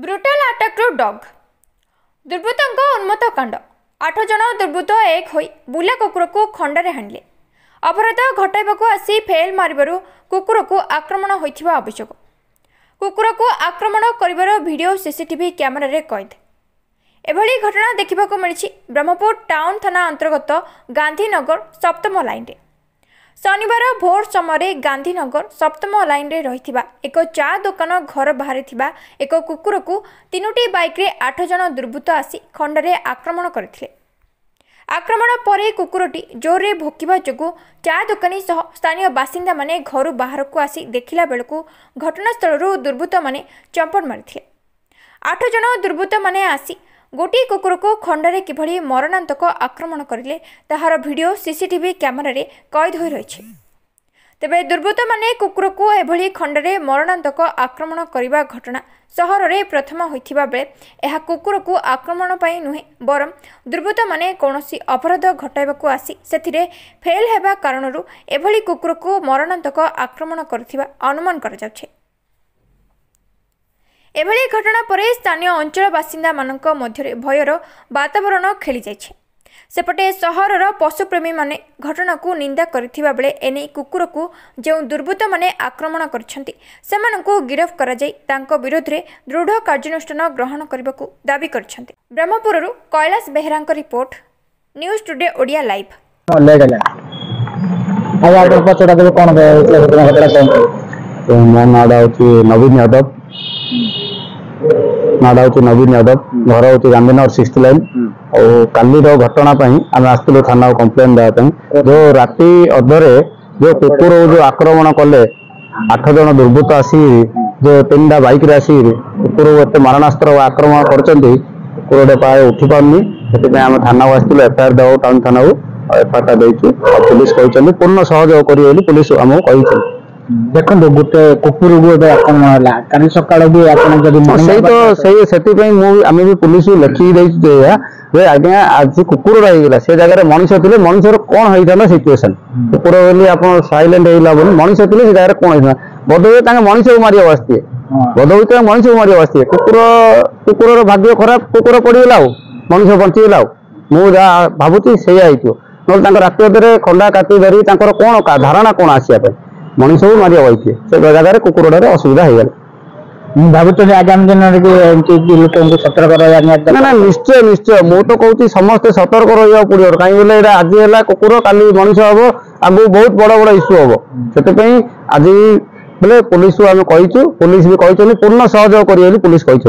ब्रुटाल attack to dog दुर्बृत्तों उन्मत्त कांड 8 जन दुर्बृत्त एक होई बुला कुकुर को खंडारे हाणिले। अपराध घटाइबाकू आसी फेल मारिबारु कुकुर को आक्रमण होइथिबा अभियोग। कुकुर को आक्रमण करिबार वीडियो सीसीटीवी कैमेरा रे कैद। एभली घटना देखिबाकू मिलिछि ब्रह्मपुर टाउन थाना अंतर्गत गांधीनगर सप्तम लाइन रे। शनिवार भोर समय गांधीनगर सप्तम लाइन रे रहिथिबा एक चा दुकान घर बाहर थिबा एक कुकुर को 3टी बाइक रे 8 जन दुर्बृत्त आसी खंडारे आक्रमण करथिले। आक्रमण परे कुकुरटी जोरे भोकिबा जोगु चा दुकानी सह स्थानीय बासिंदा माने घर बाहर को आसी देखिला बेलकू घटनास्थल दुर्बृत्त माने चंपट मारिथिले। 8 जन दुर्बृत्त माने आसी गोटे कुकुर को खंडारे किभली मरणांतक आक्रमण करिले ताहार वीडियो सीसीटीवी कैमेरा रे कैद होई रहिछि। तेबे दुर्बृत्त माने कुकुर को एभली खंडारे मरणांतक आक्रमण करिबा घटना सहर रे प्रथम होइथिबा बेले एहा कुकुर को आक्रमण पई नुहे बरम दुर्बृत्त माने कोनोसी अपराध घटाइबाकू आसी सेथिरे फेल हेबा कारणरू एभली कुकुर को मरणांतक आक्रमण करथिबा अनुमान करा जाउछे। एभली घटना परे स्थानीय अंचल बासिंदा मानक मध्य भयर वातावरण खेली जाइछे। सेपटे सहरर पशुप्रेमी माने घटना को निंदा करथिबा बेले एने कुकुर को जो दुर्बृत्त माने आक्रमण करछंती सेमानकु गिरफ करा जाई तांको विरोध रे दृढ़ कार्यानुष्ठान ग्रहण करबाकू दाबी करछंती। ब्रह्मपुररु कैलाश बेहरांक report news today Odia live. आगे पचड़ा देबे कोन घटना तो मो नाडा होची नवीन यादव नवीन यादव घर हूँ गांधीनगर 6th लाइन और कालीर घटना आम आसलु थाना कंप्लेन देवाई जो राति अधरे जो कुकुर जो आक्रमण कले 8 जन दुर्बृत्त आसी जो 3टा बाइक रे आसी कुकुर एत मारणास्त्र आक्रमण करछंती कुकुर प्राय उठी पारनी से आम थाना आसलु एफआईआर देव टाउन थाना एफआईआर देचु पुलिस कहते पूर्ण सहयोग करी पुलिस आमको कही। देखो गोटे कुकुर गोटे आक्रमण है काली सकाळ भी आम भी पुलिस लिखिकी देखे आज्ञा आज कुकुर रहीगला से जगह मनीष थे मनीषर कौन होता सिचुएसन कुकुर बोली आप साइलेंट होगा बोली मनीष थे से जगह कौन होता बोधे मनीष को मारे बसते बोधे मनीष को मारे बसते कुकुर भाग्य खराब कुकुर पड़गला मनीष बंचीगला मुझे भावुची से ना राति अधे खंडा काटी धरी कौन धारणा कौन आसापे मनीष को मारे बसते से जगह कुकुर असुविधा हो भावुँ आगामी दिन लोक सतर्क ना निश्चय निश्चय मु तो कहूँ समस्ते सतर्क रहा पड़ो कहीं आज है कुकुर काली मनीष हम आगु बहुत बड़ बड़ इश्यू हम से आज बोले पुलिस को आम कहीचु पुलिस भी कहते पूर्ण सहयोग करें पुलिस कहते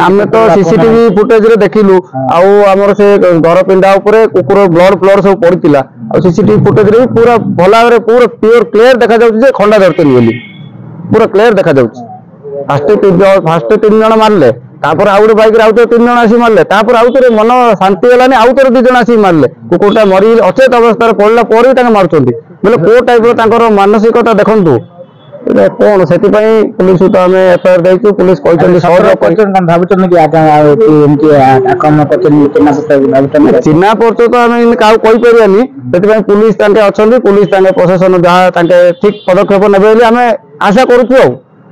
आम तो सीसीटीवी फुटेज रे देखिलु आमर से घर पिंडा कुकुर ब्लड फ्लड सब पड़ता सीसीटीवी फुटेज रे पूरा भल भाव पूरा प्योर क्लियर देखा जाउछि खंडा धरते बोली पूरा क्लियर देखा जाउछि। फास्ट 3 जन मारले तापर आउ गोटे बाइक आउ 3 जन आसी मारले तापर आउ थे मन शांति गलानी आउ थे 2 जन आसी मारले कुकुरटा मरी अचेत अवस्था पड़ला पर मारुंट बोले को टाइप मानसिकता देखु कौन से पुलिस तो आम एफआईआर देचु पुलिस चिन्हा परिचय तो आम क्या कहीपर पुलिस अच्छा पुलिस प्रशासन जहाँ ठीक पदक्षेप ने आम आशा करुँ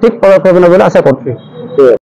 ठीक पदक्षेप ने आशा कर।